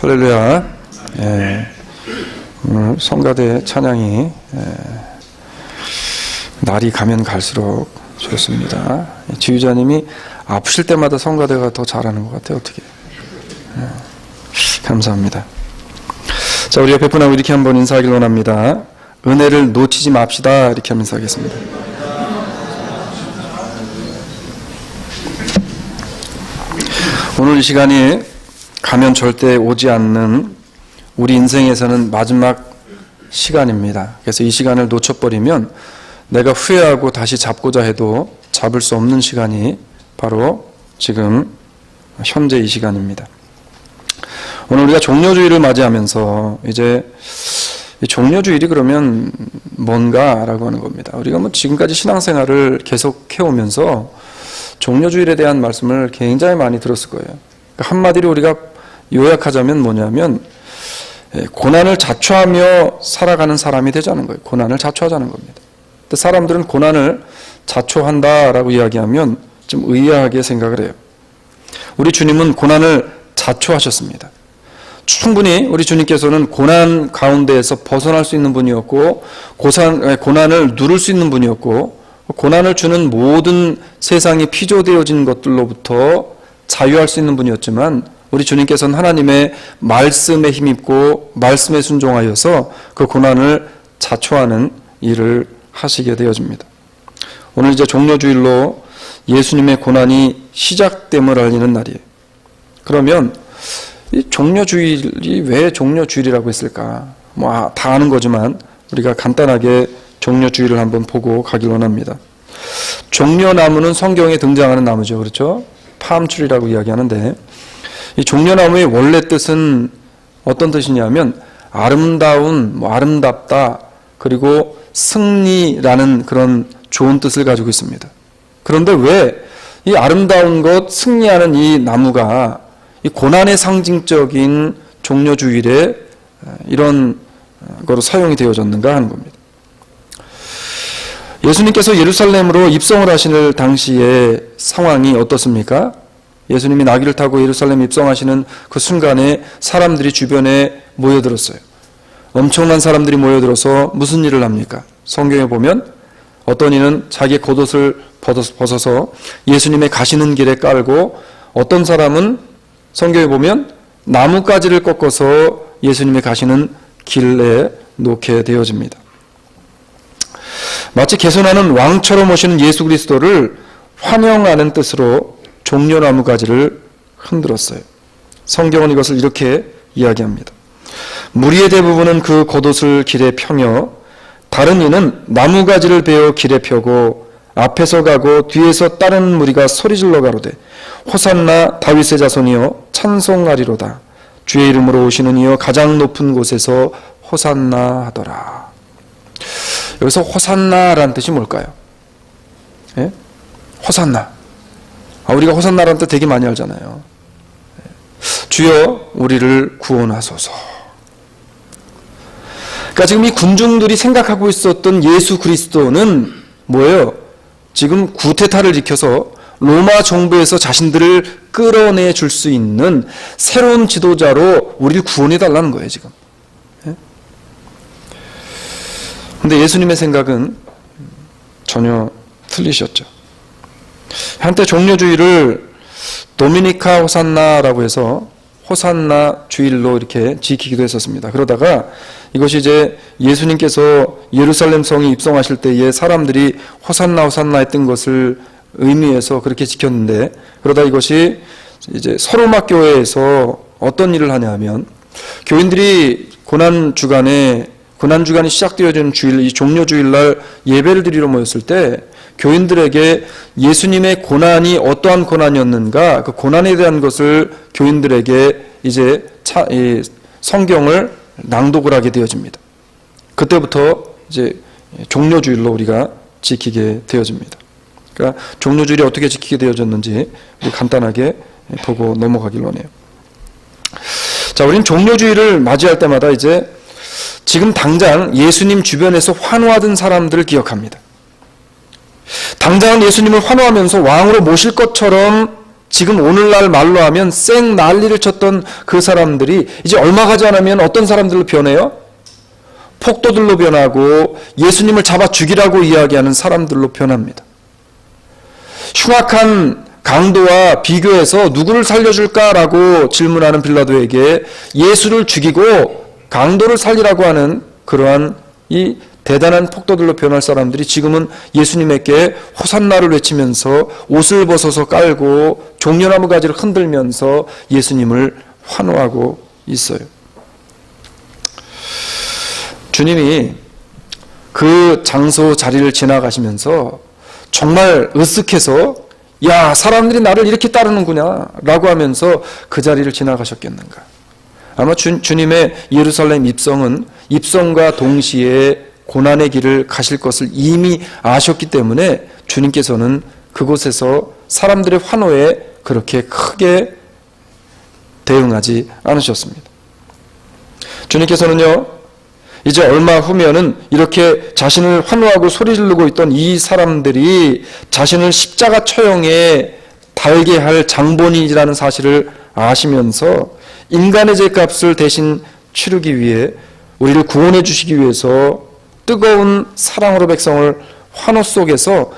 할렐루야. 오늘 성가대 찬양이 날이 가면 갈수록 좋습니다. 지휘자님이 아프실 때마다 성가대가 더 잘하는 것 같아요. 어떻게? 감사합니다. 자, 우리 옆에 분하고 이렇게 한번 인사하길 원합니다. 은혜를 놓치지 맙시다. 이렇게 하면서 하겠습니다. 오늘 이 시간이 가면 절대 오지 않는 우리 인생에서는 마지막 시간입니다. 그래서 이 시간을 놓쳐버리면 내가 후회하고 다시 잡고자 해도 잡을 수 없는 시간이 바로 지금 현재 이 시간입니다. 오늘 우리가 종려주일을 맞이하면서 이제 이 종려주일이 그러면 뭔가라고 하는 겁니다. 우리가 뭐 지금까지 신앙생활을 계속 해오면서 종려주일에 대한 말씀을 굉장히 많이 들었을 거예요. 한마디로 우리가 요약하자면 뭐냐면 고난을 자초하며 살아가는 사람이 되자는 거예요. 고난을 자초하자는 겁니다. 근데 사람들은 고난을 자초한다라고 이야기하면 좀 의아하게 생각을 해요. 우리 주님은 고난을 자초하셨습니다. 충분히 우리 주님께서는 고난 가운데에서 벗어날 수 있는 분이었고 고난을 누를 수 있는 분이었고 고난을 주는 모든 세상이 피조되어진 것들로부터 자유할 수 있는 분이었지만 우리 주님께서는 하나님의 말씀에 힘입고 말씀에 순종하여서 그 고난을 자초하는 일을 하시게 되어집니다. 오늘 이제 종려주일로 예수님의 고난이 시작됨을 알리는 날이에요. 그러면 이 종려주일이 왜 종려주일이라고 했을까? 뭐 다 아는 거지만 우리가 간단하게 종려주일을 한번 보고 가길 원합니다. 종려나무는 성경에 등장하는 나무죠. 그렇죠? 팜트리라고 이야기하는데 이 종려나무의 원래 뜻은 어떤 뜻이냐면 아름다운, 아름답다, 그리고 승리라는 그런 좋은 뜻을 가지고 있습니다. 그런데 왜 이 아름다운 것, 승리하는 이 나무가 이 고난의 상징적인 종려주일에 이런 거로 사용이 되어졌는가 하는 겁니다. 예수님께서 예루살렘으로 입성을 하시는 당시의 상황이 어떻습니까? 예수님이 나귀를 타고 예루살렘 입성하시는 그 순간에 사람들이 주변에 모여들었어요. 엄청난 사람들이 모여들어서 무슨 일을 합니까? 성경에 보면 어떤 이는 자기의 겉옷을 벗어서 예수님의 가시는 길에 깔고 어떤 사람은 성경에 보면 나뭇가지를 꺾어서 예수님의 가시는 길에 놓게 되어집니다. 마치 개선하는 왕처럼 오시는 예수 그리스도를 환영하는 뜻으로 종려나무 가지를 흔들었어요. 성경은 이것을 이렇게 이야기합니다. 무리의 대부분은 그 겉옷을 길에 펴며 다른 이는 나무가지를 베어 길에 펴고 앞에서 가고 뒤에서 다른 무리가 소리질러 가로되 호산나 다윗의 자손이여 찬송하리로다. 주의 이름으로 오시는 이여 가장 높은 곳에서 호산나 하더라. 여기서 호산나라는 뜻이 뭘까요? 예? 호산나. 우리가 호산나라는 뜻 되게 많이 알잖아요. 주여 우리를 구원하소서. 그러니까 지금 이 군중들이 생각하고 있었던 예수 그리스도는 뭐예요? 지금 구테타를 일으켜서 로마 정부에서 자신들을 끌어내 줄 수 있는 새로운 지도자로 우리를 구원해 달라는 거예요, 지금. 그런데 예수님의 생각은 전혀 틀리셨죠. 한때 종려주일을 도미니카 호산나라고 해서 호산나 주일로 이렇게 지키기도 했었습니다. 그러다가 이것이 이제 예수님께서 예루살렘 성에 입성하실 때에 사람들이 호산나 호산나 했던 것을 의미해서 그렇게 지켰는데 그러다 이것이 이제 서로마 교회에서 어떤 일을 하냐면 교인들이 고난주간이 시작되어지는 주일, 이 종려주일날 예배를 드리러 모였을 때 교인들에게 예수님의 고난이 어떠한 고난이었는가 그 고난에 대한 것을 교인들에게 이제 성경을 낭독을 하게 되어집니다. 그때부터 이제 종려주일로 우리가 지키게 되어집니다. 그러니까 종려주일이 어떻게 지키게 되어졌는지 우리 간단하게 보고 넘어가길 원해요. 자, 우리는 종려주일을 맞이할 때마다 이제 지금 당장 예수님 주변에서 환호하던 사람들을 기억합니다. 당장은 예수님을 환호하면서 왕으로 모실 것처럼 지금 오늘날 말로 하면 쌩 난리를 쳤던 그 사람들이 이제 얼마 가지 않으면 어떤 사람들로 변해요? 폭도들로 변하고 예수님을 잡아 죽이라고 이야기하는 사람들로 변합니다. 흉악한 강도와 비교해서 누구를 살려줄까라고 질문하는 빌라도에게 예수를 죽이고 강도를 살리라고 하는 그러한 이 대단한 폭도들로 변할 사람들이 지금은 예수님에게 호산나를 외치면서 옷을 벗어서 깔고 종려나무 가지를 흔들면서 예수님을 환호하고 있어요. 주님이 그 장소 자리를 지나가시면서 정말 으쓱해서 야, 사람들이 나를 이렇게 따르는구나 라고 하면서 그 자리를 지나가셨겠는가. 아마 주님의 예루살렘 입성은 입성과 동시에 고난의 길을 가실 것을 이미 아셨기 때문에 주님께서는 그곳에서 사람들의 환호에 그렇게 크게 대응하지 않으셨습니다. 주님께서는요, 이제 얼마 후면은 이렇게 자신을 환호하고 소리 지르고 있던 이 사람들이 자신을 십자가 처형에 달게 할 장본인이라는 사실을 아시면서 인간의 죄값을 대신 치르기 위해 우리를 구원해 주시기 위해서 뜨거운 사랑으로 백성을 환호 속에서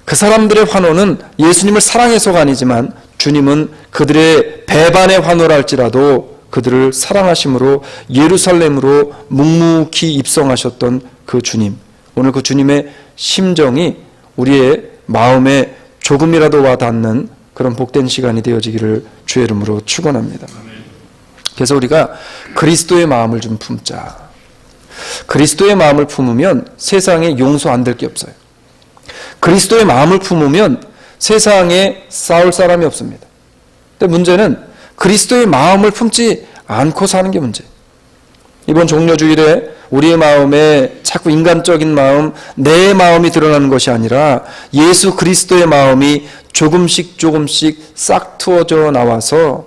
그 사람들의 환호는 예수님을 사랑해서가 아니지만 주님은 그들의 배반의 환호라 할지라도 그들을 사랑하심으로 예루살렘으로 묵묵히 입성하셨던 그 주님, 오늘 그 주님의 심정이 우리의 마음에 조금이라도 와닿는 그런 복된 시간이 되어지기를 주의 이름으로 축원합니다. 그래서 우리가 그리스도의 마음을 좀 품자. 그리스도의 마음을 품으면 세상에 용서 안 될 게 없어요. 그리스도의 마음을 품으면 세상에 싸울 사람이 없습니다. 근데 문제는 그리스도의 마음을 품지 않고 사는 게 문제예요. 이번 종려주일에 우리의 마음에 자꾸 인간적인 마음, 내 마음이 드러나는 것이 아니라 예수 그리스도의 마음이 조금씩 싹 트워져 나와서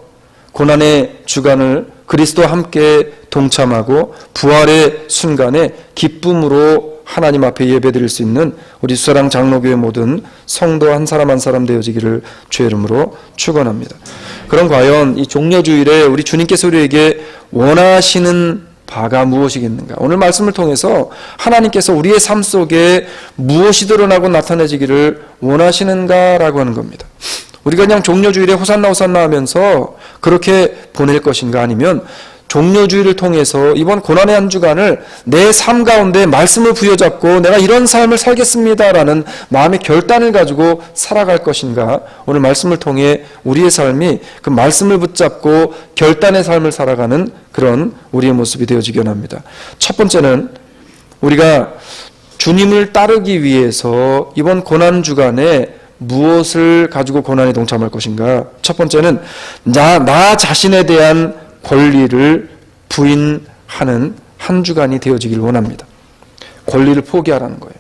고난의 주간을 그리스도와 함께 동참하고 부활의 순간에 기쁨으로 하나님 앞에 예배드릴 수 있는 우리 수사랑 장로교회 모든 성도 한 사람 한 사람 되어지기를 주의 이름으로 축원합니다. 그럼 과연 이 종려주일에 우리 주님께서 우리에게 원하시는 바가 무엇이겠는가? 오늘 말씀을 통해서 하나님께서 우리의 삶 속에 무엇이 드러나고 나타내지기를 원하시는가라고 하는 겁니다. 우리가 그냥 종려주일에 호산나 호산나 하면서 그렇게 보낼 것인가, 아니면 종려주일을 통해서 이번 고난의 한 주간을 내 삶 가운데 말씀을 부여잡고 내가 이런 삶을 살겠습니다라는 마음의 결단을 가지고 살아갈 것인가, 오늘 말씀을 통해 우리의 삶이 그 말씀을 붙잡고 결단의 삶을 살아가는 그런 우리의 모습이 되어지기 원합니다. 첫 번째는 우리가 주님을 따르기 위해서 이번 고난 주간에 무엇을 가지고 고난에 동참할 것인가. 첫 번째는 나 자신에 대한 권리를 부인하는 한 주간이 되어지길 원합니다. 권리를 포기하라는 거예요.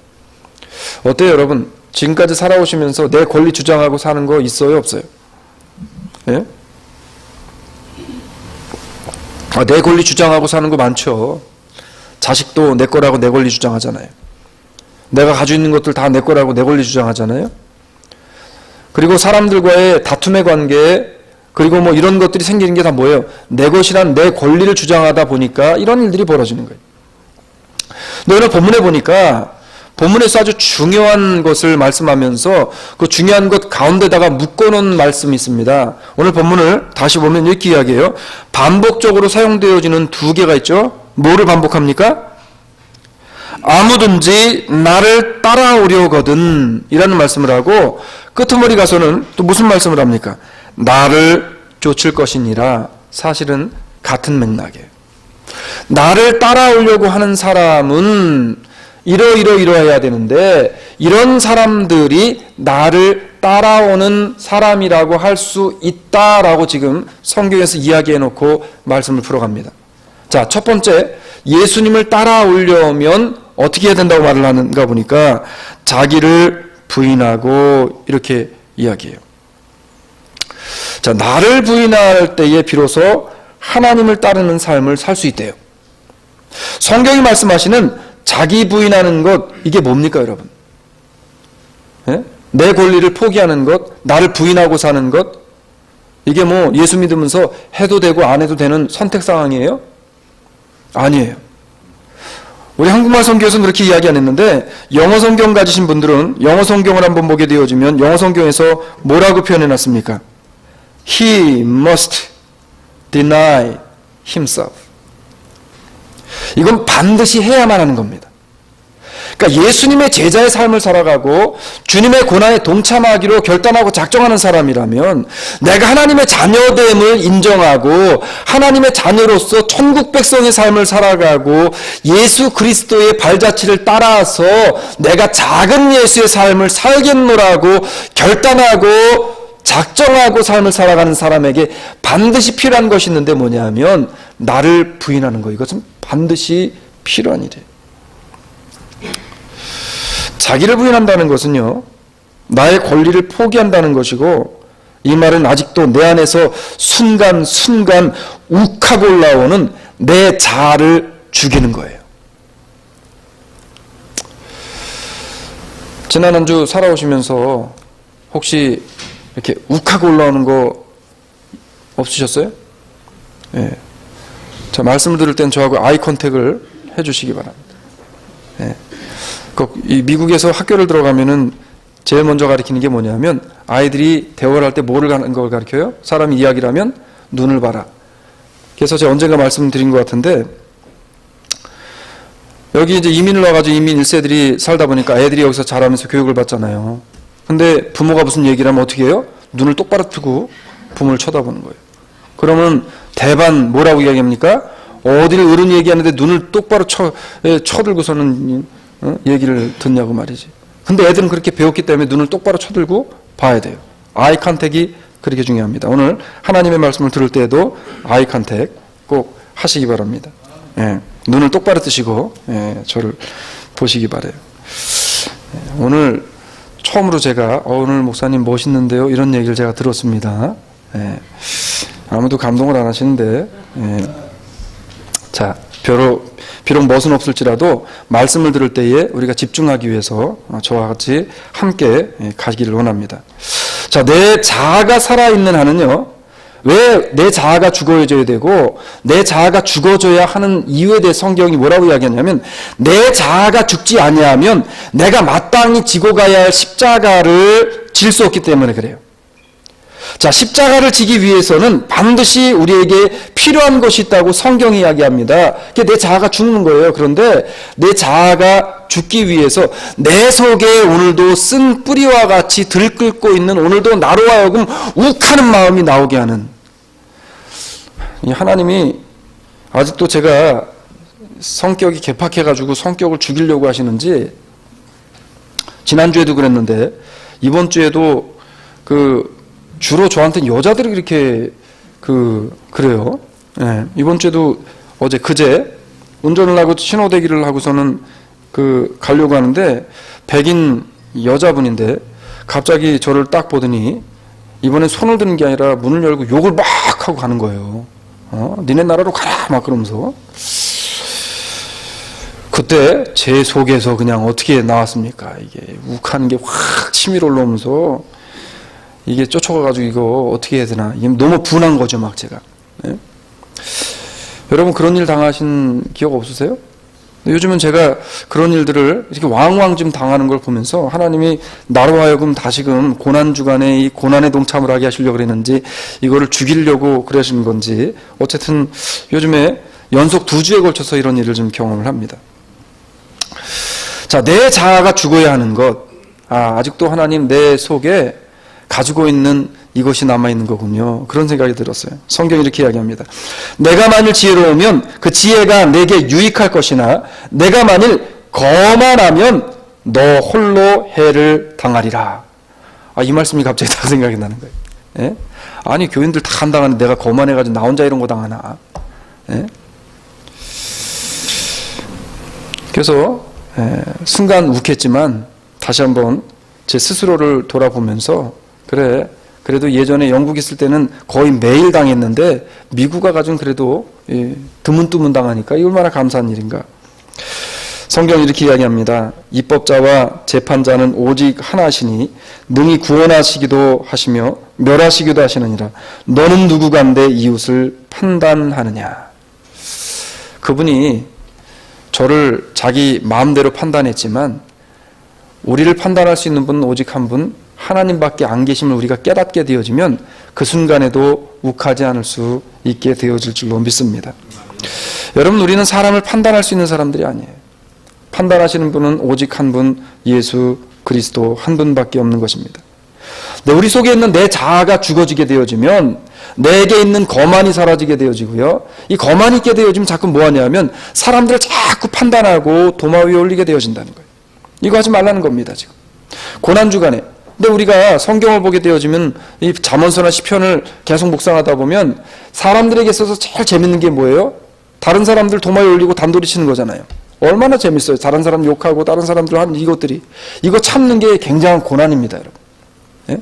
어때요, 여러분? 지금까지 살아오시면서 내 권리 주장하고 사는 거 있어요, 없어요? 예? 내 권리 주장하고 사는 거 많죠. 자식도 내 거라고 내 권리 주장하잖아요. 내가 가지고 있는 것들 다 내 거라고 내 권리 주장하잖아요. 그리고 사람들과의 다툼의 관계, 그리고 뭐 이런 것들이 생기는 게 다 뭐예요? 내 것이란 내 권리를 주장하다 보니까 이런 일들이 벌어지는 거예요. 근데 오늘 본문에 보니까 본문에서 아주 중요한 것을 말씀하면서 그 중요한 것 가운데다가 묶어놓은 말씀이 있습니다. 오늘 본문을 다시 보면 이렇게 이야기해요. 반복적으로 사용되어지는 두 개가 있죠. 뭐를 반복합니까? 아무든지 나를 따라오려거든 이라는 말씀을 하고, 끄트머리 가서는 또 무슨 말씀을 합니까? 나를 쫓을 것이니라. 사실은 같은 맥락이에요. 나를 따라오려고 하는 사람은 이러해야 되는데, 이런 사람들이 나를 따라오는 사람이라고 할 수 있다라고 지금 성경에서 이야기해놓고 말씀을 풀어갑니다. 자, 첫 번째, 예수님을 따라오려면 어떻게 해야 된다고 말을 하는가 보니까 자기를 부인하고 이렇게 이야기해요. 자, 나를 부인할 때에 비로소 하나님을 따르는 삶을 살 수 있대요. 성경이 말씀하시는 자기 부인하는 것, 이게 뭡니까, 여러분? 예? 내 권리를 포기하는 것, 나를 부인하고 사는 것, 이게 뭐 예수 믿으면서 해도 되고 안 해도 되는 선택 상황이에요? 아니에요. 우리 한국말 성경에서는 그렇게 이야기 안 했는데 영어 성경 가지신 분들은 영어 성경을 한번 보게 되어지면 영어 성경에서 뭐라고 표현해놨습니까? He must deny himself. 이건 반드시 해야만 하는 겁니다. 그러니까 예수님의 제자의 삶을 살아가고 주님의 고난에 동참하기로 결단하고 작정하는 사람이라면 내가 하나님의 자녀됨을 인정하고 하나님의 자녀로서 천국 백성의 삶을 살아가고 예수 그리스도의 발자취를 따라서 내가 작은 예수의 삶을 살겠노라고 결단하고 작정하고 삶을 살아가는 사람에게 반드시 필요한 것이 있는데 뭐냐면 나를 부인하는 거. 이것은 반드시 필요한 일이에요. 자기를 부인한다는 것은요, 나의 권리를 포기한다는 것이고, 이 말은 아직도 내 안에서 순간순간 욱하고 올라오는 내 자아를 죽이는 거예요. 지난 한 주 살아오시면서 혹시 이렇게 욱하고 올라오는 거 없으셨어요? 예. 자, 말씀을 들을 땐 저하고 아이 컨택을 해주시기 바랍니다. 예. 이 미국에서 학교를 들어가면은 제일 먼저 가르치는 게 뭐냐면 아이들이 대화를 할 때 뭐를 하는 걸 가르쳐요? 사람이 이야기를 하면 눈을 봐라. 그래서 제가 언젠가 말씀드린 것 같은데 여기 이제 이민을 와가지고 이민 1세들이 살다 보니까 애들이 여기서 자라면서 교육을 받잖아요. 근데 부모가 무슨 얘기를 하면 어떻게 해요? 눈을 똑바로 뜨고 부모를 쳐다보는 거예요. 그러면 대반 뭐라고 이야기합니까? 어디를 어른 얘기하는데 눈을 똑바로 쳐들고서는 얘기를 듣냐고 말이지. 근데 애들은 그렇게 배웠기 때문에 눈을 똑바로 쳐들고 봐야 돼요. 아이 컨택이 그렇게 중요합니다. 오늘 하나님의 말씀을 들을 때에도 아이 컨택 꼭 하시기 바랍니다. 예, 눈을 똑바로 뜨시고 저를 보시기 바래요. 오늘 처음으로 제가 오늘 목사님 멋있는데요 이런 얘기를 제가 들었습니다. 아무도 감동을 안 하시는데 자, 비록 멋은 없을지라도 말씀을 들을 때에 우리가 집중하기 위해서 저와 같이 함께 가기를 원합니다. 자, 내 자아가 살아있는 한은요, 왜 내 자아가 죽어져야 되고 내 자아가 죽어져야 하는 이유에 대해 성경이 뭐라고 이야기하냐면 내 자아가 죽지 아니하면 내가 마땅히 지고 가야 할 십자가를 질 수 없기 때문에 그래요. 자, 십자가를 지기 위해서는 반드시 우리에게 필요한 것이 있다고 성경이 이야기합니다. 그게 내 자아가 죽는 거예요. 그런데 내 자아가 죽기 위해서 내 속에 오늘도 쓴 뿌리와 같이 들끓고 있는 오늘도 나로 하여금 욱하는 마음이 나오게 하는 이 하나님이 아직도 제가 성격이 개팍해가지고 성격을 죽이려고 하시는지 지난주에도 그랬는데 이번 주에도 주로 저한테는 여자들이 이렇게 그래요. 예, 이번 주에도 그제 운전을 하고 신호대기를 하고서는 가려고 하는데 백인 여자분인데 갑자기 저를 딱 보더니 이번엔 손을 드는 게 아니라 문을 열고 욕을 막 하고 가는 거예요. 니네 나라로 가라 막 그러면서. 그때 제 속에서 그냥 어떻게 나왔습니까? 이게 욱하는 게 확 치밀어 올라오면서 이게 쫓아가가지고 이거 어떻게 해야 되나. 이게 너무 분한 거죠, 막 제가. 예? 여러분 그런 일 당하신 기억 없으세요? 요즘은 제가 그런 일들을 이렇게 왕왕 좀 당하는 걸 보면서 하나님이 나로 하여금 다시금 고난주간에 이 고난에 동참을 하게 하시려고 그랬는지 이거를 죽이려고 그러신 건지 어쨌든 요즘에 연속 2주에 걸쳐서 이런 일을 좀 경험을 합니다. 자, 내 자아가 죽어야 하는 것. 아직도 하나님 내 속에 가지고 있는 이것이 남아있는 거군요. 그런 생각이 들었어요. 성경이 이렇게 이야기합니다. 내가 만일 지혜로우면 그 지혜가 내게 유익할 것이나 내가 만일 거만하면 너 홀로 해를 당하리라. 이 말씀이 갑자기 다 생각이 나는 거예요. 예? 아니 교인들 다 안 당하는데 내가 거만해가지고 나 혼자 이런 거 당하나. 예? 그래서 순간 욱했지만 다시 한번 제 스스로를 돌아보면서 그래도 예전에 영국 있을 때는 거의 매일 당했는데 미국 와가지고는 그래도 드문드문 당하니까 이게 얼마나 감사한 일인가. 성경은 이렇게 이야기합니다. 입법자와 재판자는 오직 하나시니 능히 구원하시기도 하시며 멸하시기도 하시느니라. 너는 누구간데 이웃을 판단하느냐. 그분이 저를 자기 마음대로 판단했지만 우리를 판단할 수 있는 분은 오직 한 분, 하나님밖에 안 계심을 우리가 깨닫게 되어지면 그 순간에도 욱하지 않을 수 있게 되어질 줄로 믿습니다. 여러분, 우리는 사람을 판단할 수 있는 사람들이 아니에요. 판단하시는 분은 오직 한 분, 예수 그리스도 한 분밖에 없는 것입니다. 우리 속에 있는 내 자아가 죽어지게 되어지면 내게 있는 거만이 사라지게 되어지고요. 이 거만이 있게 되어지면 자꾸 뭐하냐면 사람들을 자꾸 판단하고 도마 위에 올리게 되어진다는 거예요. 이거 하지 말라는 겁니다. 지금 고난주간에. 근데 우리가 성경을 보게 되어지면 이 잠언서나 시편을 계속 묵상하다 보면 사람들에게 있어서 제일 재밌는 게 뭐예요? 다른 사람들 도마 위에 올리고 단도리 치는 거잖아요. 얼마나 재밌어요. 다른 사람 욕하고 다른 사람들 한 이것들이. 이거 참는 게 굉장한 고난입니다, 여러분. 예?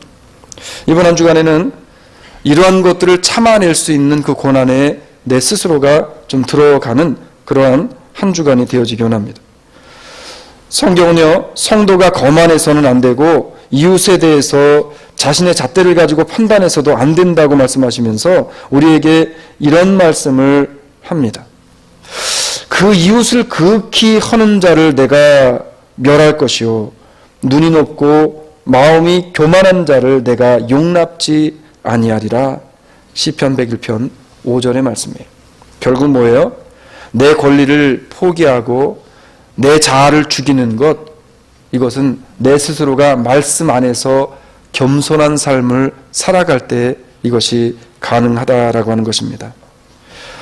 이번 한 주간에는 이러한 것들을 참아낼 수 있는 그 고난에 내 스스로가 좀 들어가는 그러한 한 주간이 되어지기 원합니다. 성경은요, 성도가 거만해서는 안 되고 이웃에 대해서 자신의 잣대를 가지고 판단해서도 안 된다고 말씀하시면서 우리에게 이런 말씀을 합니다. 그 이웃을 극히 허는 자를 내가 멸할 것이요 눈이 높고 마음이 교만한 자를 내가 용납지 아니하리라. 시편 101편 5절의 말씀이에요. 결국 뭐예요? 내 권리를 포기하고 내 자아를 죽이는 것, 이것은 내 스스로가 말씀 안에서 겸손한 삶을 살아갈 때 이것이 가능하다라고 하는 것입니다.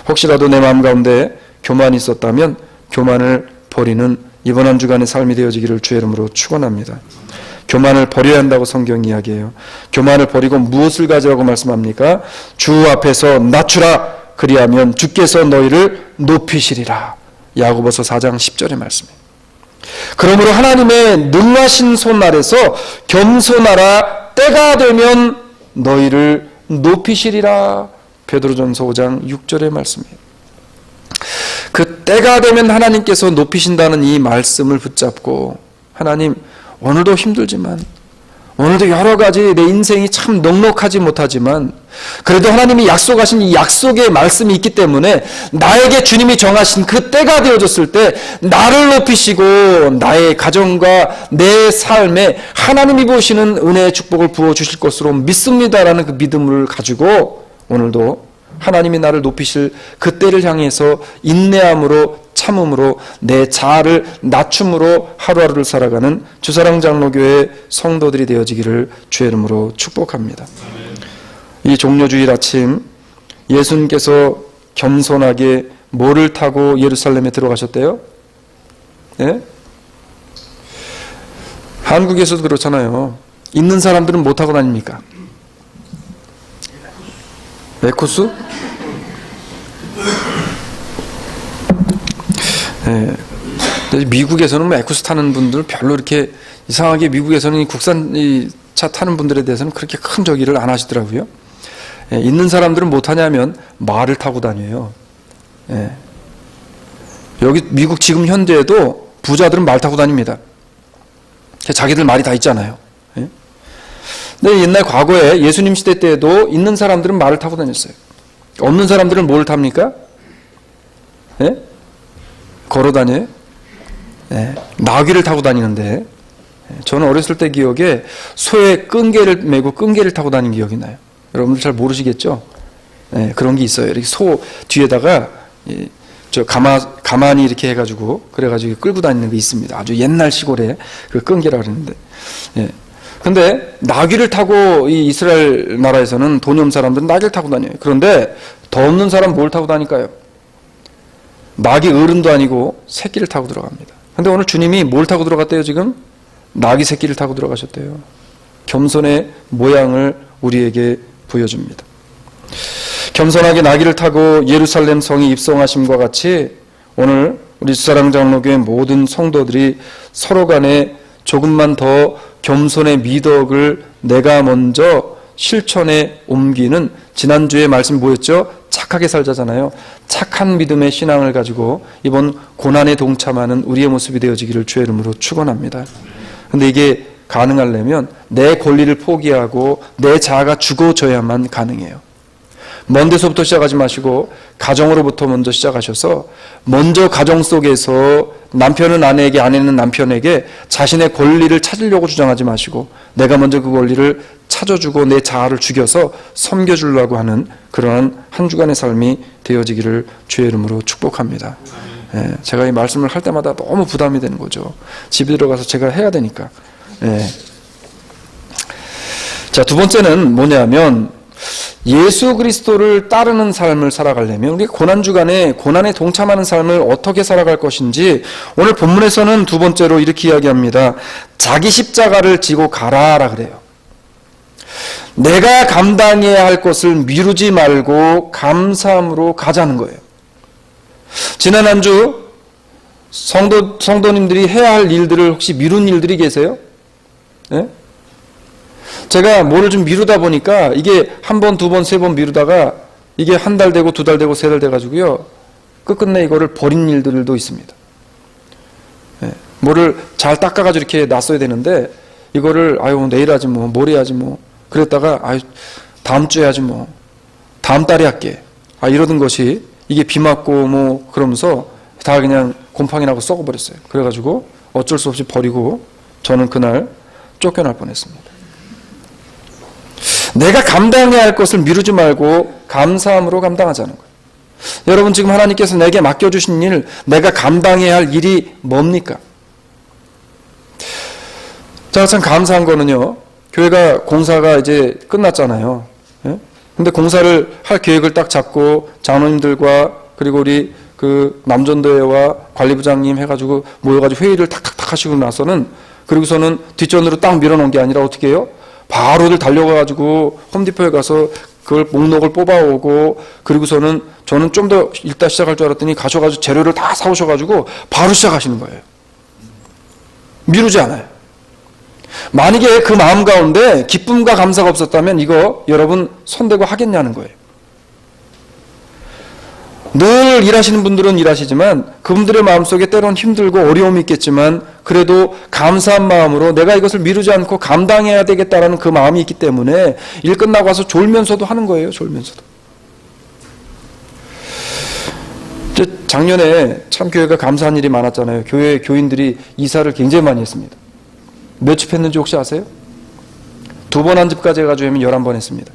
혹시라도 내 마음 가운데 교만이 있었다면 교만을 버리는 이번 한 주간의 삶이 되어지기를 주의 이름으로 축원합니다. 교만을 버려야 한다고 성경이 이야기해요. 교만을 버리고 무엇을 가지라고 말씀합니까? 주 앞에서 낮추라. 그리하면 주께서 너희를 높이시리라. 야고보서 4장 10절의 말씀이에요. 그러므로 하나님의 능하신 손 아래서 겸손하라. 때가 되면 너희를 높이시리라. 베드로전서 5장 6절의 말씀이에요. 그 때가 되면 하나님께서 높이신다는 이 말씀을 붙잡고, 하나님 오늘도 힘들지만, 오늘도 여러 가지 내 인생이 참 넉넉하지 못하지만 그래도 하나님이 약속하신 이 약속의 말씀이 있기 때문에 나에게 주님이 정하신 그 때가 되어졌을 때 나를 높이시고 나의 가정과 내 삶에 하나님이 보시는 은혜의 축복을 부어주실 것으로 믿습니다라는 그 믿음을 가지고 오늘도 하나님이 나를 높이실 그 때를 향해서 인내함으로 참음으로 내 자아를 낮춤으로 하루하루를 살아가는 주사랑 장로교회 성도들이 되어지기를 주의 이름으로 축복합니다. 이 종려주일 아침 예수님께서 겸손하게 뭐를 타고 예루살렘에 들어가셨대요? 네? 한국에서도 그렇잖아요. 있는 사람들은 뭐 타고 다닙니까? 에코스? 네. 미국에서는 뭐 에코스 타는 분들 별로 이렇게 이상하게 미국에서는 국산 차 타는 분들에 대해서는 그렇게 큰 저기를 안 하시더라고요. 네. 있는 사람들은 뭐 타냐면 말을 타고 다녀요. 네. 여기 미국 지금 현재에도 부자들은 말 타고 다닙니다. 자기들 말이 다 있잖아요. 네. 근데 옛날 과거에 예수님 시대 때에도 있는 사람들은 말을 타고 다녔어요. 없는 사람들은 뭘 탑니까? 네? 걸어 다녀요? 네. 나귀를 타고 다니는데 저는 어렸을 때 기억에 소에 끈개를 메고 끈개를 타고 다닌 기억이 나요. 여러분들 잘 모르시겠죠? 네, 그런 게 있어요. 이렇게 소 뒤에다가 저 가만히 이렇게 해가지고 그래가지고 끌고 다니는 게 있습니다. 아주 옛날 시골에 그 끈개라 그랬는데. 네. 근데 나귀를 타고 이 이스라엘 나라에서는 돈이 없는 사람들은 나귀를 타고 다녀요. 그런데 더 없는 사람 뭘 타고 다닐까요? 나귀 어른도 아니고 새끼를 타고 들어갑니다. 근데 오늘 주님이 뭘 타고 들어갔대요 지금? 나귀 새끼를 타고 들어가셨대요. 겸손의 모양을 우리에게 보여줍니다. 겸손하게 나귀를 타고 예루살렘 성에 입성하심과 같이 오늘 우리 주사랑 장로교회 모든 성도들이 서로 간에 조금만 더 겸손의 미덕을 내가 먼저 실천에 옮기는 지난주에 말씀 뭐였죠? 착하게 살자잖아요. 착한 믿음의 신앙을 가지고 이번 고난에 동참하는 우리의 모습이 되어지기를 주의 이름으로 축원합니다. 근데 이게 가능하려면 내 권리를 포기하고 내 자아가 죽어져야만 가능해요. 먼 데서부터 시작하지 마시고 가정으로부터 먼저 시작하셔서 먼저 가정 속에서 남편은 아내에게, 아내는 남편에게 자신의 권리를 찾으려고 주장하지 마시고 내가 먼저 그 권리를 찾아주고 내 자아를 죽여서 섬겨주려고 하는 그러한 한 주간의 삶이 되어지기를 주의 이름으로 축복합니다. 예, 제가 이 말씀을 할 때마다 너무 부담이 되는 거죠. 집에 들어가서 제가 해야 되니까. 예. 자, 두 번째는 뭐냐면 예수 그리스도를 따르는 삶을 살아가려면 우리 고난주간에 고난에 동참하는 삶을 어떻게 살아갈 것인지 오늘 본문에서는 두 번째로 이렇게 이야기합니다. 자기 십자가를 지고 가라라 그래요. 내가 감당해야 할 것을 미루지 말고 감사함으로 가자는 거예요. 지난 한 주 성도님들이 해야 할 일들을 혹시 미룬 일들이 계세요? 네? 제가 뭐를 좀 미루다 보니까 이게 한 번, 두 번, 세 번 미루다가 이게 한 달 되고 두 달 되고 세 달 돼가지고요. 끝끝내 이거를 버린 일들도 있습니다. 네. 뭐를 잘 닦아가지고 이렇게 놨어야 되는데 이거를 아유 내일 하지 뭐, 모레 하지 뭐 그랬다가 아유 다음 주에 하지 뭐, 다음 달에 할게. 이러던 것이 이게 비 맞고 뭐 그러면서 다 그냥 곰팡이 나고 썩어버렸어요. 그래가지고 어쩔 수 없이 버리고 저는 그날 쫓겨날 뻔했습니다. 내가 감당해야 할 것을 미루지 말고 감사함으로 감당하자는 거예요. 여러분 지금 하나님께서 내게 맡겨주신 일, 내가 감당해야 할 일이 뭡니까? 제가 참 감사한 거는요. 교회가 공사가 이제 끝났잖아요. 예? 근데 공사를 할 계획을 딱 잡고 장로님들과 그리고 우리 그 남전도회와 관리부장님 해가지고 모여가지고 회의를 탁탁탁 하시고 나서는 그리고서는 뒷전으로 딱 밀어놓은 게 아니라 어떻게 해요? 바로들 달려가가지고 홈디포에 가서 그걸 목록을 뽑아오고 그리고서는 저는 좀 더 읽다 시작할 줄 알았더니 가셔가지고 재료를 다 사오셔가지고 바로 시작하시는 거예요. 미루지 않아요. 만약에 그 마음 가운데 기쁨과 감사가 없었다면 이거 여러분 손대고 하겠냐는 거예요. 늘 일하시는 분들은 일하시지만 그분들의 마음속에 때론 힘들고 어려움이 있겠지만 그래도 감사한 마음으로 내가 이것을 미루지 않고 감당해야 되겠다라는 그 마음이 있기 때문에 일 끝나고 와서 졸면서도 하는 거예요. 졸면서도. 작년에 참 교회가 감사한 일이 많았잖아요. 교회 교인들이 이사를 굉장히 많이 했습니다. 몇 집 했는지 혹시 아세요? 2번 한 집까지 해가지고 하면 11번 했습니다.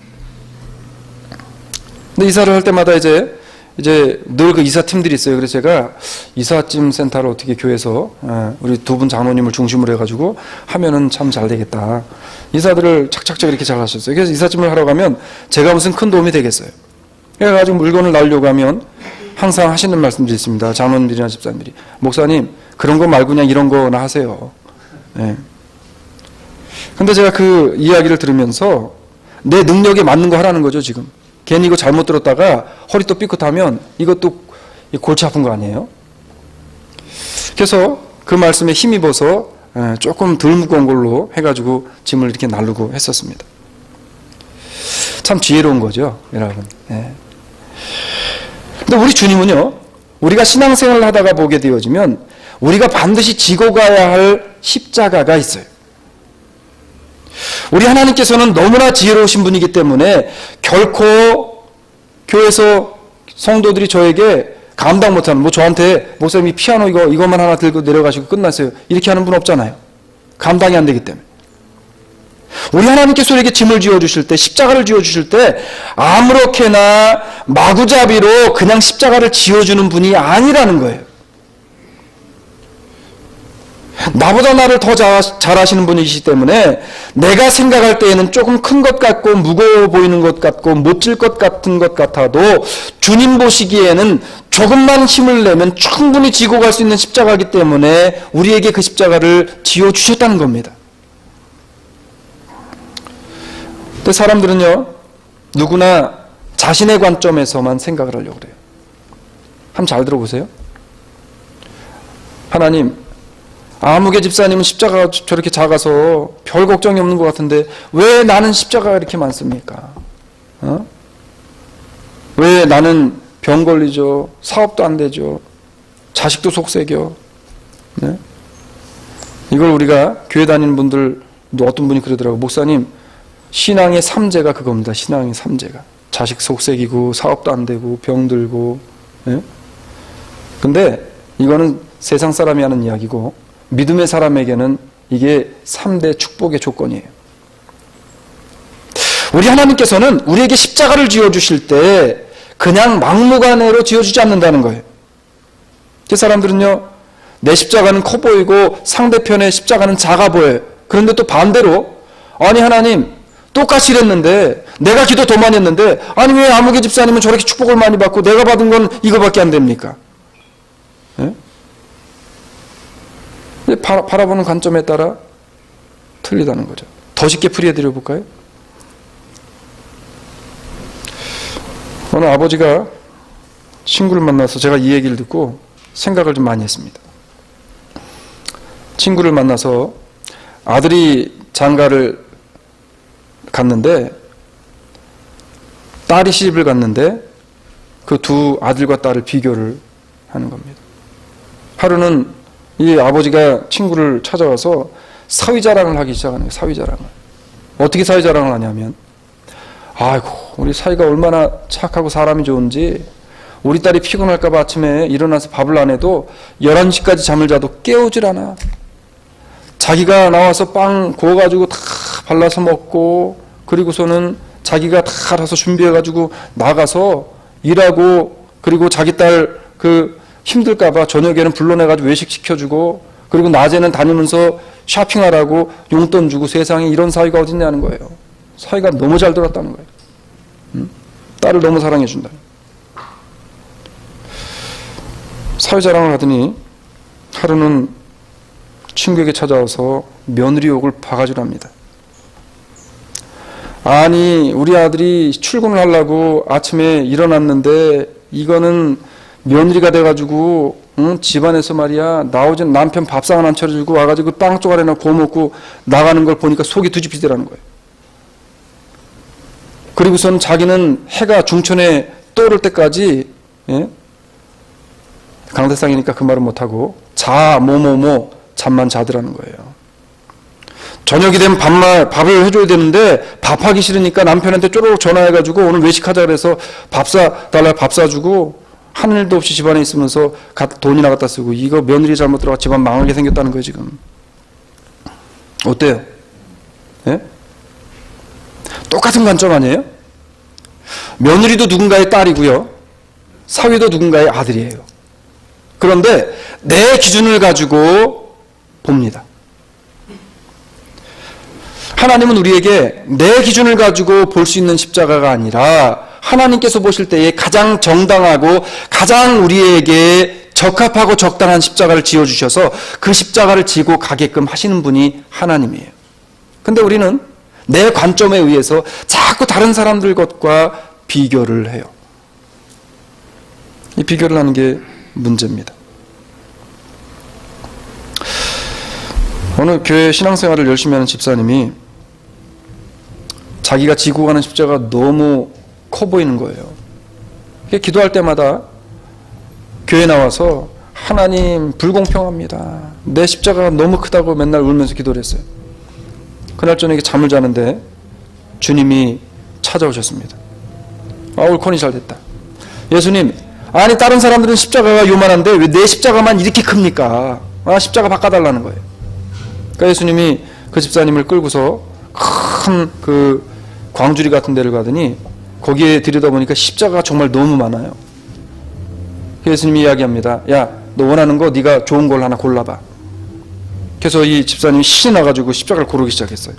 근데 이사를 할 때마다 이제 늘 그 이사팀들이 있어요. 그래서 제가 이삿짐 센터를 어떻게 교회에서 우리 두 분 장로님을 중심으로 해가지고 하면은 참 잘 되겠다. 이사들을 착착착 이렇게 잘 하셨어요. 그래서 이삿짐을 하러 가면 제가 무슨 큰 도움이 되겠어요. 그래가지고 물건을 놔려고 하면 항상 하시는 말씀들이 있습니다. 장로님들이나 집사님들이. 목사님 그런 거 말고 그냥 이런 거나 하세요. 네. 근데 제가 그 이야기를 들으면서 내 능력에 맞는 거 하라는 거죠 지금. 괜히 이거 잘못 들었다가 허리 또 삐끗하면 이것도 골치 아픈 거 아니에요? 그래서 그 말씀에 힘입어서 조금 덜 무거운 걸로 해가지고 짐을 이렇게 나르고 했었습니다. 참 지혜로운 거죠, 여러분. 네. 근데 우리 주님은요, 우리가 신앙생활을 하다가 보게 되어지면 우리가 반드시 지고 가야 할 십자가가 있어요. 우리 하나님께서는 너무나 지혜로우신 분이기 때문에 결코 교회에서 성도들이 저에게 감당 못하는, 뭐 저한테 목사님이 피아노 이것만 하나 들고 내려가시고 끝났어요. 이렇게 하는 분 없잖아요. 감당이 안 되기 때문에. 우리 하나님께서 우리에게 짐을 지어주실 때, 십자가를 지어주실 때 아무렇게나 마구잡이로 그냥 십자가를 지어주는 분이 아니라는 거예요. 나보다 나를 더 잘하시는 분이시기 때문에 내가 생각할 때에는 조금 큰 것 같고 무거워 보이는 것 같고 못질 것 같은 것 같아도 주님 보시기에는 조금만 힘을 내면 충분히 지고 갈 수 있는 십자가이기 때문에 우리에게 그 십자가를 지어주셨다는 겁니다. 근데 사람들은요, 누구나 자신의 관점에서만 생각을 하려고 그래요. 한번 잘 들어보세요. 하나님, 아무개 집사님은 십자가가 저렇게 작아서 별 걱정이 없는 것 같은데 왜 나는 십자가가 이렇게 많습니까? 왜 나는 병 걸리죠? 사업도 안 되죠? 자식도 속색여. 네? 이걸 우리가 교회 다니는 분들 어떤 분이 그러더라고. 목사님, 신앙의 3재가 그겁니다. 신앙의 3재가. 자식 속색이고 사업도 안 되고 병 들고. 네? 근데 이거는 세상 사람이 하는 이야기고 믿음의 사람에게는 이게 3대 축복의 조건이에요. 우리 하나님께서는 우리에게 십자가를 지어주실 때 그냥 막무가내로 지어주지 않는다는 거예요. 그 사람들은요, 내 십자가는 커 보이고 상대편의 십자가는 작아 보여요. 그런데 또 반대로, 아니 하나님 똑같이 이랬는데 내가 기도 더 많이 했는데 아니 왜 아무개 집사님은 저렇게 축복을 많이 받고 내가 받은 건 이거밖에 안 됩니까? 예? 바라보는 관점에 따라 틀리다는 거죠. 더 쉽게 풀이해드려 볼까요? 어느 아버지가 친구를 만나서 제가 이 얘기를 듣고 생각을 좀 많이 했습니다. 친구를 만나서 아들이 장가를 갔는데 딸이 시집을 갔는데 그 두 아들과 딸을 비교를 하는 겁니다. 하루는 이 아버지가 친구를 찾아와서 사위자랑을 하기 시작하는 거예요. 사위자랑을. 어떻게 사위자랑을 하냐면, 아이고 우리 사위가 얼마나 착하고 사람이 좋은지 우리 딸이 피곤할까 봐 아침에 일어나서 밥을 안 해도 11시까지 잠을 자도 깨우질 않아. 자기가 나와서 빵 구워가지고 다 발라서 먹고, 그리고서는 자기가 다 알아서 준비해가지고 나가서 일하고, 그리고 자기 딸 힘들까 봐 저녁에는 불러내가지고 외식 시켜주고, 그리고 낮에는 다니면서 쇼핑하라고 용돈 주고. 세상에 이런 사위가 어딨냐는 거예요. 사위가 너무 잘 돌았다는 거예요. 딸을 너무 사랑해 준다. 사위 자랑을 하더니 하루는 친구에게 찾아와서 며느리 욕을 바가지로 합니다. 아니 우리 아들이 출근을 하려고 아침에 일어났는데 이거는 며느리가 돼가지고 집안에서 말이야 나오지 남편 밥상 안 차려주고 와가지고 빵 쪼가리나 구워 먹고 나가는 걸 보니까 속이 뒤집히더라는 거예요. 그리고선 자기는 해가 중천에 떠오를 때까지, 예? 강대상이니까 그 말은 못하고 뭐뭐뭐 잠만 자더라는 거예요. 저녁이 되면 밥을 해줘야 되는데 밥하기 싫으니까 남편한테 쪼르륵 전화해가지고 오늘 외식하자 그래서 밥 사달라 밥 사주고 하는 일도 없이 집안에 있으면서 돈이나 갖다 쓰고. 이거 며느리 잘못 들어가 집안 망하게 생겼다는 거예요 지금. 어때요? 예? 똑같은 관점 아니에요? 며느리도 누군가의 딸이고요, 사위도 누군가의 아들이에요. 그런데 내 기준을 가지고 봅니다. 하나님은 우리에게 내 기준을 가지고 볼 수 있는 십자가가 아니라 하나님께서 보실 때에 가장 정당하고 가장 우리에게 적합하고 적당한 십자가를 지어주셔서 그 십자가를 지고 가게끔 하시는 분이 하나님이에요. 근데 우리는 내 관점에 의해서 자꾸 다른 사람들 것과 비교를 해요. 이 비교를 하는 게 문제입니다. 어느 교회 신앙생활을 열심히 하는 집사님이 자기가 지고 가는 십자가가 너무 커 보이는 거예요. 기도할 때마다 교회 나와서 하나님 불공평합니다. 내 십자가가 너무 크다고 맨날 울면서 기도를 했어요. 그날 저녁에 잠을 자는데 주님이 찾아오셨습니다. 옳거니 잘됐다. 예수님, 아니 다른 사람들은 십자가가 요만한데 왜 내 십자가만 이렇게 큽니까? 십자가 바꿔달라는 거예요. 그러니까 예수님이 그 집사님을 끌고서 큰 광주리 같은 데를 가더니 거기에 들여다보니까 십자가가 정말 너무 많아요. 예수님이 이야기합니다. 야, 너 원하는 거 네가 좋은 걸 하나 골라봐. 그래서 이 집사님이 신이 나가지고 십자가를 고르기 시작했어요.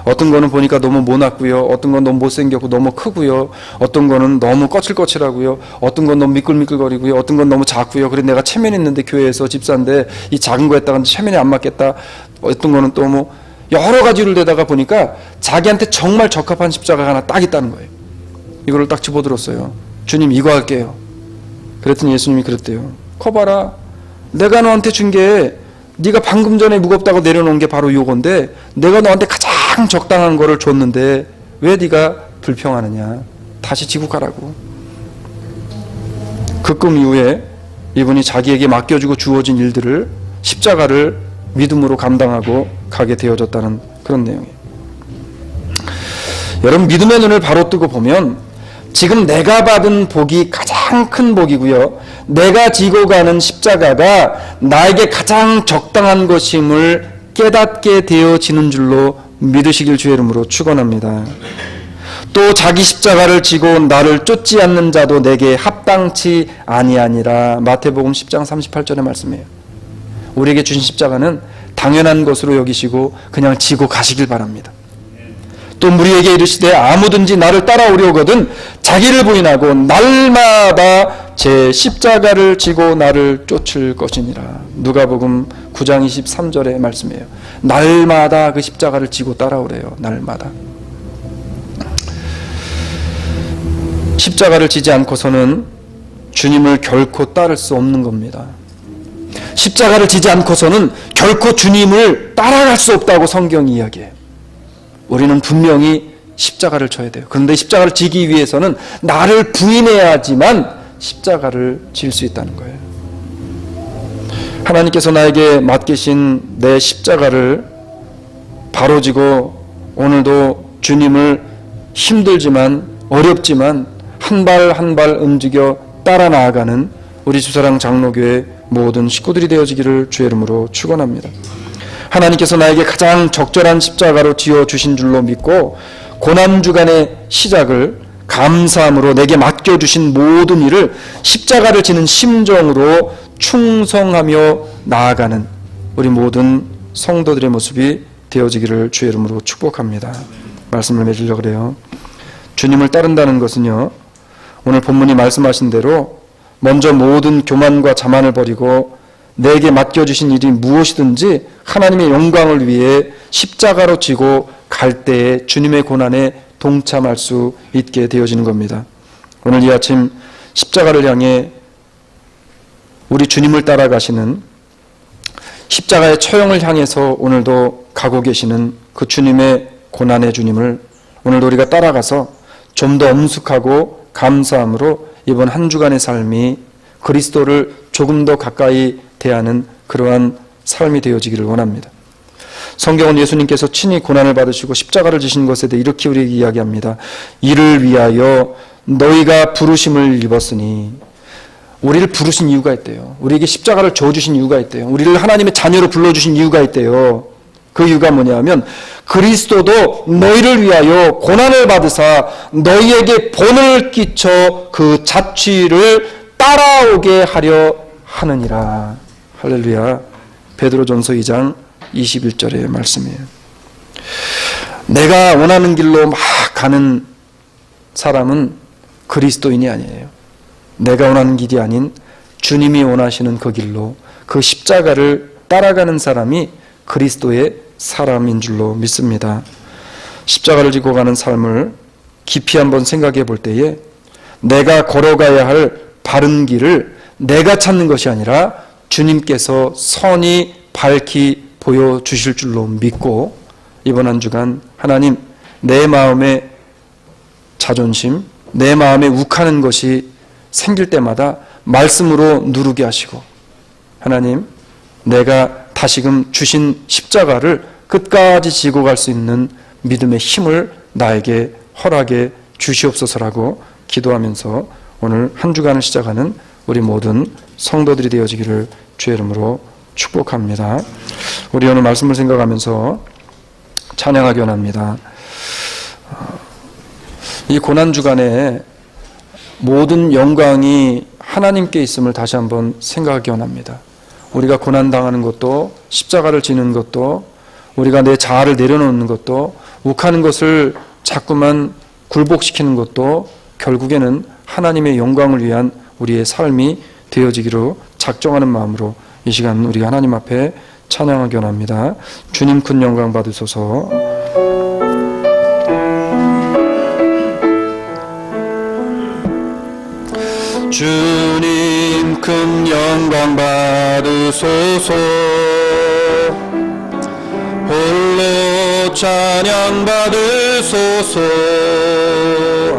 어떤 거는 보니까 너무 모났고요, 어떤 건 너무 못생겼고 너무 크고요, 어떤 거는 너무 거칠거칠하고요, 어떤 건 너무 미끌미끌거리고요, 어떤 건 너무 작고요. 그래 내가 체면이 있는데 교회에서 집사인데 이 작은 거 했다가 체면이 안 맞겠다. 어떤 거는 또 뭐 여러 가지를 대다가 보니까 자기한테 정말 적합한 십자가가 하나 딱 있다는 거예요. 이거를 딱 집어들었어요. 주님 이거 할게요. 그랬더니 예수님이 그랬대요. 커봐라, 내가 너한테 준 게 네가 방금 전에 무겁다고 내려놓은 게 바로 요건데 내가 너한테 가장 적당한 거를 줬는데 왜 네가 불평하느냐. 다시 지고 가라고. 극금 이후에 이분이 자기에게 맡겨주고 주어진 일들을 십자가를 믿음으로 감당하고 가게 되어졌다는 그런 내용이에요. 여러분, 믿음의 눈을 바로 뜨고 보면 지금 내가 받은 복이 가장 큰 복이고요, 내가 지고 가는 십자가가 나에게 가장 적당한 것임을 깨닫게 되어지는 줄로 믿으시길 주의 이름으로 축원합니다. 또 자기 십자가를 지고 나를 쫓지 않는 자도 내게 합당치 아니하니라. 마태복음 10장 38절의 말씀이에요. 우리에게 주신 십자가는 당연한 것으로 여기시고 그냥 지고 가시길 바랍니다. 또 우리에게 이르시되 아무든지 나를 따라오려거든 자기를 부인하고 날마다 제 십자가를 지고 나를 쫓을 것이니라. 누가복음 9장 23절의 말씀이에요. 날마다 그 십자가를 지고 따라오래요. 날마다. 십자가를 지지 않고서는 주님을 결코 따를 수 없는 겁니다. 십자가를 지지 않고서는 결코 주님을 따라갈 수 없다고 성경이 이야기해요. 우리는 분명히 십자가를 져야 돼요. 그런데 십자가를 지기 위해서는 나를 부인해야지만 십자가를 질 수 있다는 거예요. 하나님께서 나에게 맡기신 내 십자가를 바로 지고 오늘도 주님을 힘들지만 어렵지만 한 발 한 발 움직여 따라 나아가는 우리 주사랑 장로교회 모든 식구들이 되어지기를 주의 이름으로 축원합니다. 하나님께서 나에게 가장 적절한 십자가로 지어주신 줄로 믿고 고난주간의 시작을 감사함으로 내게 맡겨주신 모든 일을 십자가를 지는 심정으로 충성하며 나아가는 우리 모든 성도들의 모습이 되어지기를 주의 이름으로 축복합니다. 말씀을 맺으려고 그래요. 주님을 따른다는 것은요, 오늘 본문이 말씀하신 대로 먼저 모든 교만과 자만을 버리고 내게 맡겨주신 일이 무엇이든지 하나님의 영광을 위해 십자가로 지고 갈 때에 주님의 고난에 동참할 수 있게 되어지는 겁니다. 오늘 이 아침 십자가를 향해 우리 주님을 따라가시는, 십자가의 처형을 향해서 오늘도 가고 계시는 그 주님의 고난의 주님을 오늘도 우리가 따라가서 좀 더 엄숙하고 감사함으로 이번 한 주간의 삶이 그리스도를 조금 더 가까이 대하는 그러한 삶이 되어지기를 원합니다. 성경은 예수님께서 친히 고난을 받으시고 십자가를 지신 것에 대해 이렇게 우리에게 이야기합니다. 이를 위하여 너희가 부르심을 입었으니. 우리를 부르신 이유가 있대요. 우리에게 십자가를 져주신 이유가 있대요. 우리를 하나님의 자녀로 불러주신 이유가 있대요. 그 이유가 뭐냐면 그리스도도 너희를 위하여 고난을 받으사 너희에게 본을 끼쳐 그 자취를 따라오게 하려 하느니라. 할렐루야. 베드로전서 2장 21절의 말씀이에요. 내가 원하는 길로 막 가는 사람은 그리스도인이 아니에요. 내가 원하는 길이 아닌 주님이 원하시는 그 길로, 그 십자가를 따라가는 사람이 그리스도의 사람인 줄로 믿습니다. 십자가를 지고 가는 삶을 깊이 한번 생각해 볼 때에 내가 걸어가야 할 바른 길을 내가 찾는 것이 아니라 주님께서 선히 밝히 보여주실 줄로 믿고 이번 한 주간 하나님, 내 마음에 자존심, 내 마음에 욱하는 것이 생길 때마다 말씀으로 누르게 하시고, 하나님, 내가 다시금 주신 십자가를 끝까지 지고 갈 수 있는 믿음의 힘을 나에게 허락해 주시옵소서라고 기도하면서 오늘 한 주간을 시작하는 우리 모든 성도들이 되어지기를 주의 이름으로 축복합니다. 우리 오늘 말씀을 생각하면서 찬양하기 원합니다. 이 고난주간에 모든 영광이 하나님께 있음을 다시 한번 생각하기 원합니다. 우리가 고난당하는 것도, 십자가를 지는 것도, 우리가 내 자아를 내려놓는 것도, 욱하는 것을 자꾸만 굴복시키는 것도 결국에는 하나님의 영광을 위한 우리의 삶이 되어지기로 작정하는 마음으로 이 시간 우리가 하나님 앞에 찬양하기 원합니다. 주님 큰 영광 받으소서. 주님 큰 영광 받으소서. 홀로 찬양 받으소서.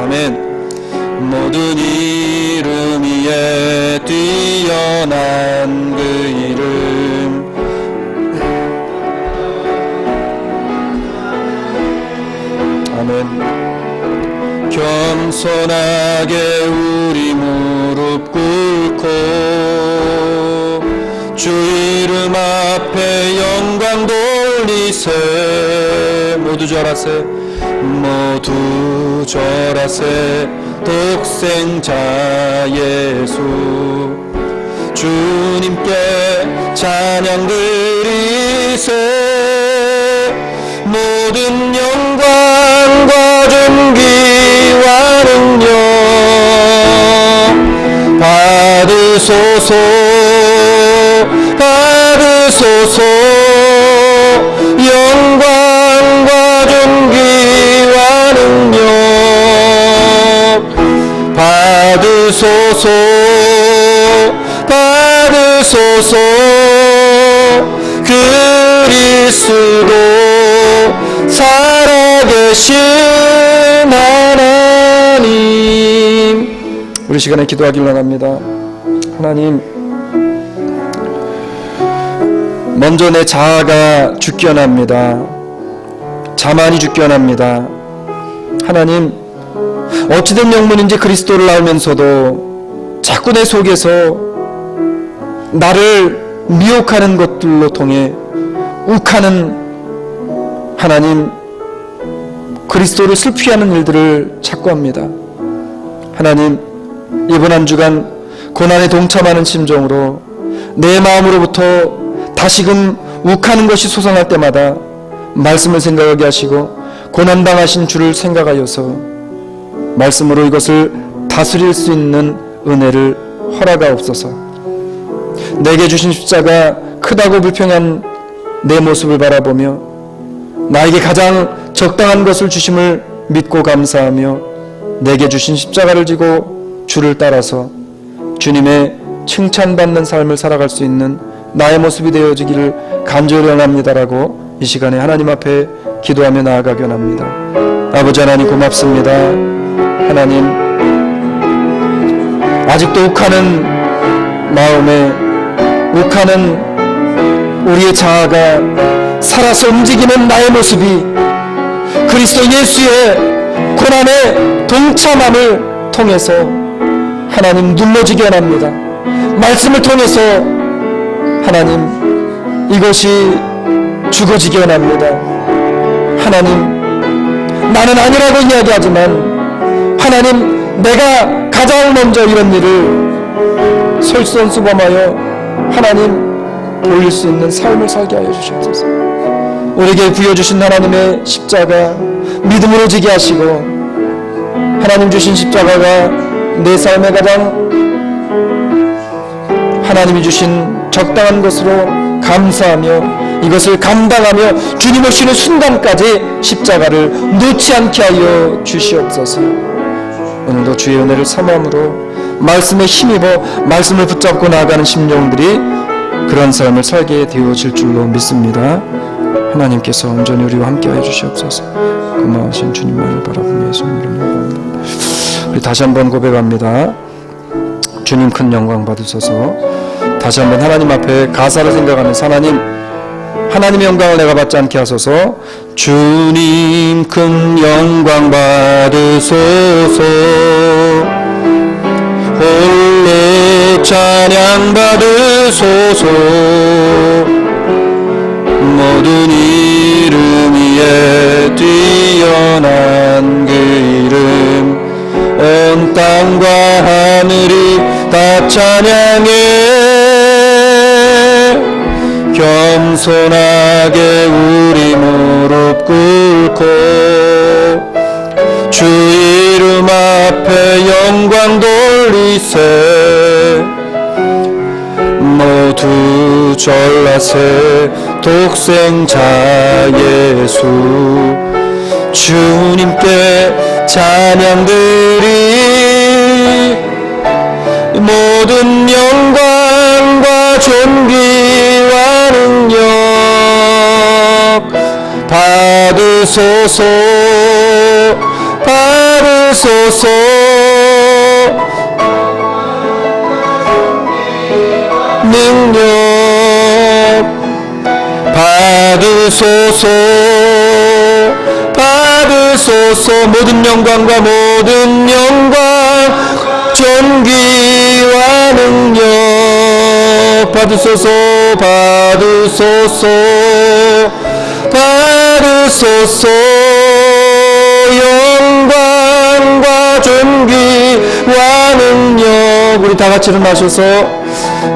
아멘. 모든 이름이 위에 뛰어난 그 이름 아멘. 겸손하게 우리 무릎 꿇고 주 이름 앞에 영광 돌리세. 모두 절하세. 모두 절하세. 독생자 예수 주님께 찬양 드리세. 모든 영광과 존귀와 능력 받으소서 받으소서. 영광과 존귀와 능력 받으소서 받으소서. 그리스도 살아계신 하나님. 우리 시간에 기도하길 원합니다. 하나님, 먼저 내 자아가 죽겨납니다. 자만이 죽겨납니다. 하나님, 어찌된 영문인지 그리스도를 알면서도 자꾸 내 속에서 나를 미혹하는 것들로 통해 욱하는 하나님, 그리스도를 슬피하는 일들을 자꾸 합니다. 하나님, 이번 한 주간 고난에 동참하는 심정으로 내 마음으로부터 다시금 욱하는 것이 솟아날 때마다 말씀을 생각하게 하시고 고난당하신 주를 생각하여서 말씀으로 이것을 다스릴 수 있는 은혜를 허락하옵소서. 내게 주신 십자가 크다고 불평한 내 모습을 바라보며 나에게 가장 적당한 것을 주심을 믿고 감사하며 내게 주신 십자가를 지고 주를 따라서 주님의 칭찬받는 삶을 살아갈 수 있는 나의 모습이 되어지기를 간절히 원합니다라고 이 시간에 하나님 앞에 기도하며 나아가기 원합니다. 아버지 하나님, 고맙습니다. 하나님, 아직도 욱하는 마음에 욱하는 우리의 자아가 살아서 움직이는 나의 모습이 그리스도 예수의 고난의 동참함을 통해서 하나님 눌러지게 원합니다. 말씀을 통해서 하나님 이것이 죽어지게 원합니다. 하나님, 나는 아니라고 이야기하지만 하나님, 내가 가장 먼저 이런 일을 솔선수범하여 하나님 올릴 수 있는 삶을 살게 하여 주시옵소서. 우리에게 부여주신 하나님의 십자가 믿음으로 지게 하시고 하나님 주신 십자가가 내 삶에 가장 하나님이 주신 적당한 것으로 감사하며 이것을 감당하며 주님 오시는 순간까지 십자가를 놓지 않게 하여 주시옵소서. 오늘도 주의 은혜를 사모함으로 말씀에 힘입어 말씀을 붙잡고 나아가는 심령들이 그런 삶을 살게 되어질 줄로 믿습니다. 하나님께서 온전히 우리와 함께 하여 주시옵소서. 고마우신 주님만을 바라보며 예수님 이름으로 기도합니다. 우리 다시 한번 고백합니다. 주님 큰 영광 받으소서. 다시 한번 하나님 앞에 가사를 생각하면서 하나님의 영광을 내가 받지 않게 하소서. 주님 큰 영광 받으소서. 홀로 찬양 받으소서. 모든 이름 위에 뛰어난 그 이름 온 땅과 하늘이 다 찬양해. 겸손하게 우리 무릎 꿇고 주 이름 앞에 영광 돌리세. 모두 전라세. 독생자 예수 주님께 찬양드리. 모든 영광과 존귀와 능력 받으소서. 받으소서. 능력 받으소서. 받으소서. 모든 영광과 모든 영광 존귀와 능력 받으소서. 받으소서. 받으소서. 영광과 존귀와 능력 우리 다같이 일어나셔서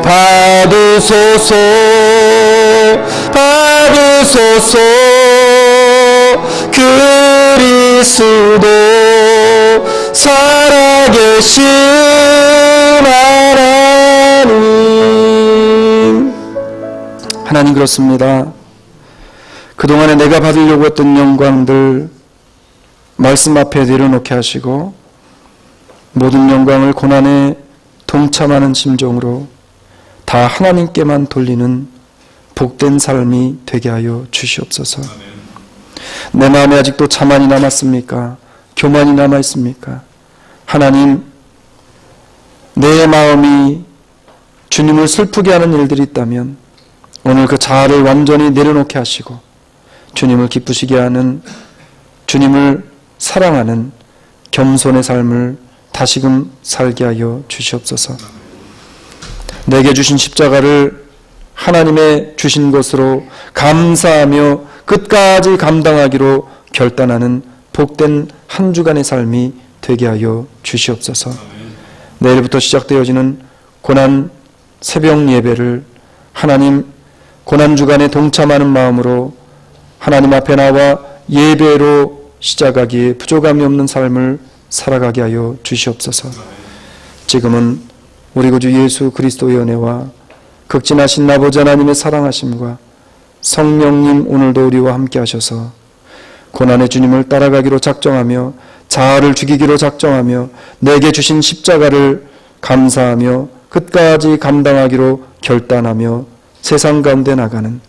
받으소서. 받으소서. 그리스도 살아계신 하나님 그렇습니다. 그동안에 내가 받으려고 했던 영광들 말씀 앞에 내려놓게 하시고 모든 영광을 고난에 동참하는 심정으로 다 하나님께만 돌리는 복된 삶이 되게 하여 주시옵소서. 내 마음에 아직도 자만이 남았습니까? 교만이 남아있습니까? 하나님, 내 마음이 주님을 슬프게 하는 일들이 있다면 오늘 그 자아를 완전히 내려놓게 하시고 주님을 기쁘시게 하는, 주님을 사랑하는 겸손의 삶을 다시금 살게 하여 주시옵소서. 내게 주신 십자가를 하나님의 주신 것으로 감사하며 끝까지 감당하기로 결단하는 복된 한 주간의 삶이 되게 하여 주시옵소서. 내일부터 시작되어지는 고난 새벽 예배를 하나님 고난 주간에 동참하는 마음으로 하나님 앞에 나와 예배로 시작하기에 부족함이 없는 삶을 살아가게 하여 주시옵소서. 지금은 우리 구주 예수 그리스도의 은혜와 극진하신 아버지 하나님의 사랑하심과 성령님 오늘도 우리와 함께 하셔서 고난의 주님을 따라가기로 작정하며 자아를 죽이기로 작정하며 내게 주신 십자가를 감사하며 끝까지 감당하기로 결단하며 세상 가운데 나가는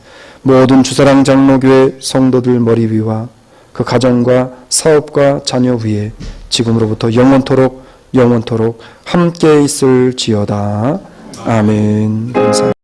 모든 주사랑 장로교회 성도들 머리 위와 그 가정과 사업과 자녀 위에 지금으로부터 영원토록 함께 있을지어다. 아멘. 감사합니다.